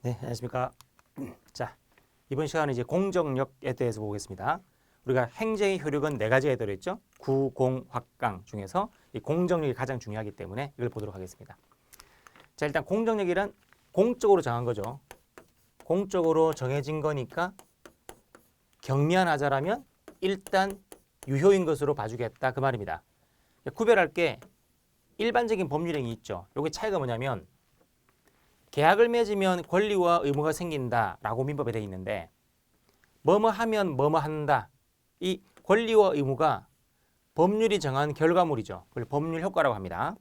네, 안녕하십니까. 자, 이번 시간은 이제 공정력에 대해서 보겠습니다. 우리가 행정의 효력은 네 가지가 있다고 했죠. 구, 공, 확강 중에서 이 공정력이 가장 중요하기 때문에 이걸 보도록 하겠습니다. 자, 일단 공정력이란 공적으로 정한 거죠. 공적으로 정해진 거니까 경미하자라면 일단 유효인 것으로 봐주겠다 그 말입니다. 구별할 게 일반적인 법률행위 있죠. 여기 차이가 뭐냐면 계약을 맺으면 권리와 의무가 생긴다라고 민법에 되어 있는데 뭐뭐 하면 뭐뭐 한다. 이 권리와 의무가 법률이 정한 결과물이죠. 그걸 법률 효과라고 합니다.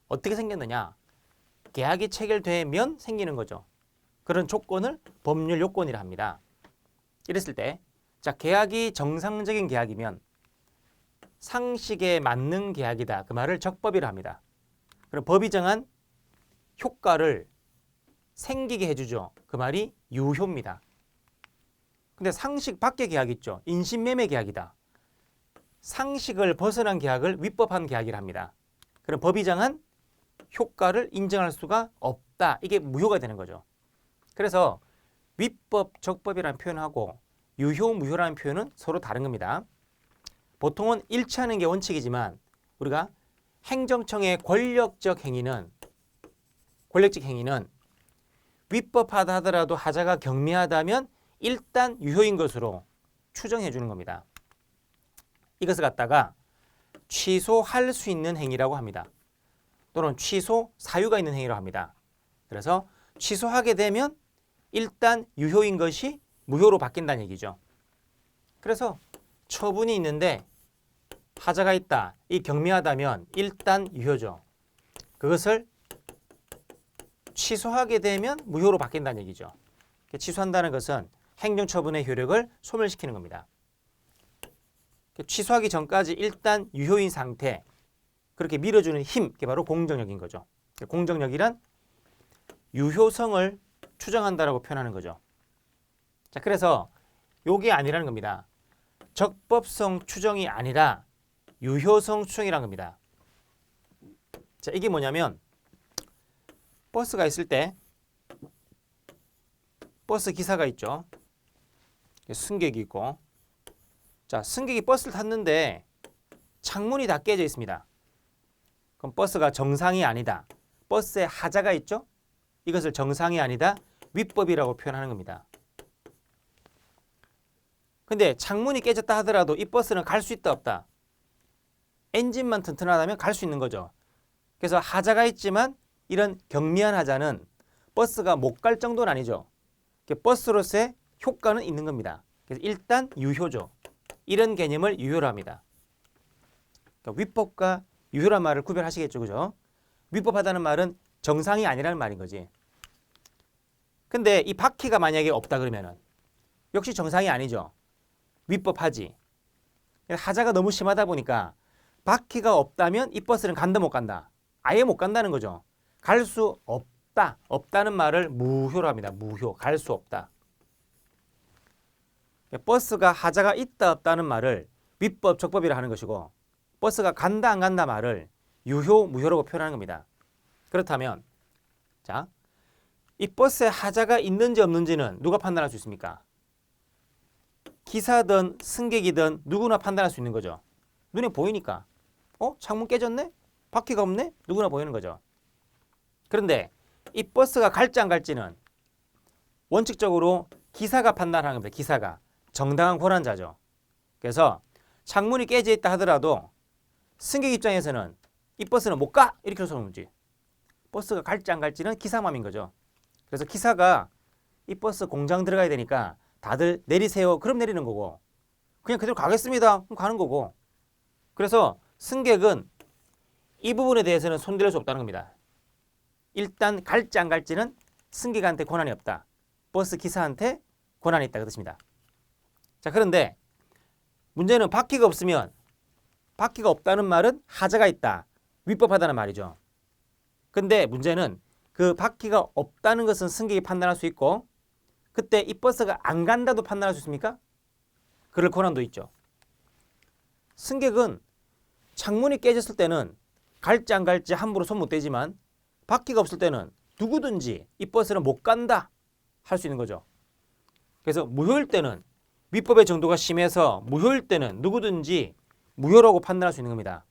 어떻게 생겼느냐? 계약이 체결되면 생기는 거죠. 그런 조건을 법률 요건이라 합니다. 이랬을 때, 자, 계약이 정상적인 계약이면 상식에 맞는 계약이다. 그 말을 적법이라 합니다. 그럼 법이 정한 효과를 생기게 해주죠. 그 말이 유효입니다. 근데 상식 밖의 계약 있죠. 인신매매 계약이다. 상식을 벗어난 계약을 위법한 계약이라 합니다. 그럼 법이 정한 효과를 인정할 수가 없다. 이게 무효가 되는 거죠. 그래서 위법, 적법이라는 표현하고 유효, 무효라는 표현은 서로 다른 겁니다. 보통은 일치하는 게 원칙이지만 우리가 행정청의 권력적 행위는 위법하다 하더라도 하자가 경미하다면 일단 유효인 것으로 추정해 주는 겁니다. 이것을 갖다가 취소할 수 있는 행위라고 합니다. 또는 취소 사유가 있는 행위라고 합니다. 그래서 취소하게 되면 일단 유효인 것이 무효로 바뀐다는 얘기죠. 그래서 처분이 있는데 하자가 있다. 이 경미하다면 일단 유효죠. 그것을 취소하게 되면 무효로 바뀐다는 얘기죠. 취소한다는 것은 행정처분의 효력을 소멸시키는 겁니다. 취소하기 전까지 일단 유효인 상태, 그렇게 밀어주는 힘, 그게 바로 공정력인 거죠. 공정력이란 유효성을 추정한다라고 표현하는 거죠. 자, 그래서 요게 아니라는 겁니다. 적법성 추정이 아니라 유효성 추정이라는 겁니다. 자, 이게 뭐냐면 버스가 있을 때 버스 기사가 있죠. 승객이 있고, 자, 승객이 버스를 탔는데 창문이 다 깨져 있습니다. 그럼 버스가 정상이 아니다. 버스에 하자가 있죠. 이것을 정상이 아니다, 위법이라고 표현하는 겁니다. 근데 창문이 깨졌다 하더라도 이 버스는 갈 수 있다 없다? 엔진만 튼튼하다면 갈 수 있는 거죠. 그래서 하자가 있지만 이런 경미한 하자는 버스가 못 갈 정도는 아니죠. 버스로서의 효과는 있는 겁니다. 그래서 일단 유효죠. 이런 개념을 유효로 합니다. 그러니까 위법과 유효란 말을 구별하시겠죠, 그죠? 위법하다는 말은 정상이 아니라는 말인 거지. 근데 이 바퀴가 만약에 없다 그러면은 역시 정상이 아니죠. 위법하지. 하자가 너무 심하다 보니까 바퀴가 없다면 이 버스는 간다 못 간다? 아예 못 간다는 거죠. 갈 수 없다. 없다는 말을 무효로 합니다. 무효. 갈 수 없다. 버스가 하자가 있다 없다는 말을 위법, 적법이라 하는 것이고 버스가 간다 안 간다 말을 유효, 무효라고 표현하는 겁니다. 그렇다면 자, 이 버스에 하자가 있는지 없는지는 누가 판단할 수 있습니까? 기사든 승객이든 누구나 판단할 수 있는 거죠. 눈에 보이니까. 창문 깨졌네? 바퀴가 없네? 누구나 보이는 거죠. 그런데 이 버스가 갈지 안 갈지는 원칙적으로 기사가 판단하는 겁니다. 기사가. 정당한 권한자죠. 그래서 창문이 깨져 있다 하더라도 승객 입장에서는 이 버스는 못 가! 이렇게 해서 문제. 버스가 갈지 안 갈지는 기사 맘인 거죠. 그래서 기사가 이 버스 공장 들어가야 되니까 다들 내리세요. 그럼 내리는 거고 그냥 그대로 가겠습니다. 그럼 가는 거고. 그래서 승객은 이 부분에 대해서는 손댈 수 없다는 겁니다. 일단 갈지 안 갈지는 승객한테 권한이 없다. 버스 기사한테 권한이 있다 그 뜻입니다. 자, 그런데 문제는 바퀴가 없으면 바퀴가 없다는 말은 하자가 있다. 위법하다는 말이죠. 근데 문제는 그 바퀴가 없다는 것은 승객이 판단할 수 있고 그때 이 버스가 안 간다도 판단할 수 있습니까? 그럴 권한도 있죠. 승객은 창문이 깨졌을 때는 갈지 안 갈지 함부로 손 못 대지만 바퀴가 없을 때는 누구든지 이 버스는 못 간다 할 수 있는 거죠. 그래서 무효일 때는 위법의 정도가 심해서 무효일 때는 누구든지 무효라고 판단할 수 있는 겁니다.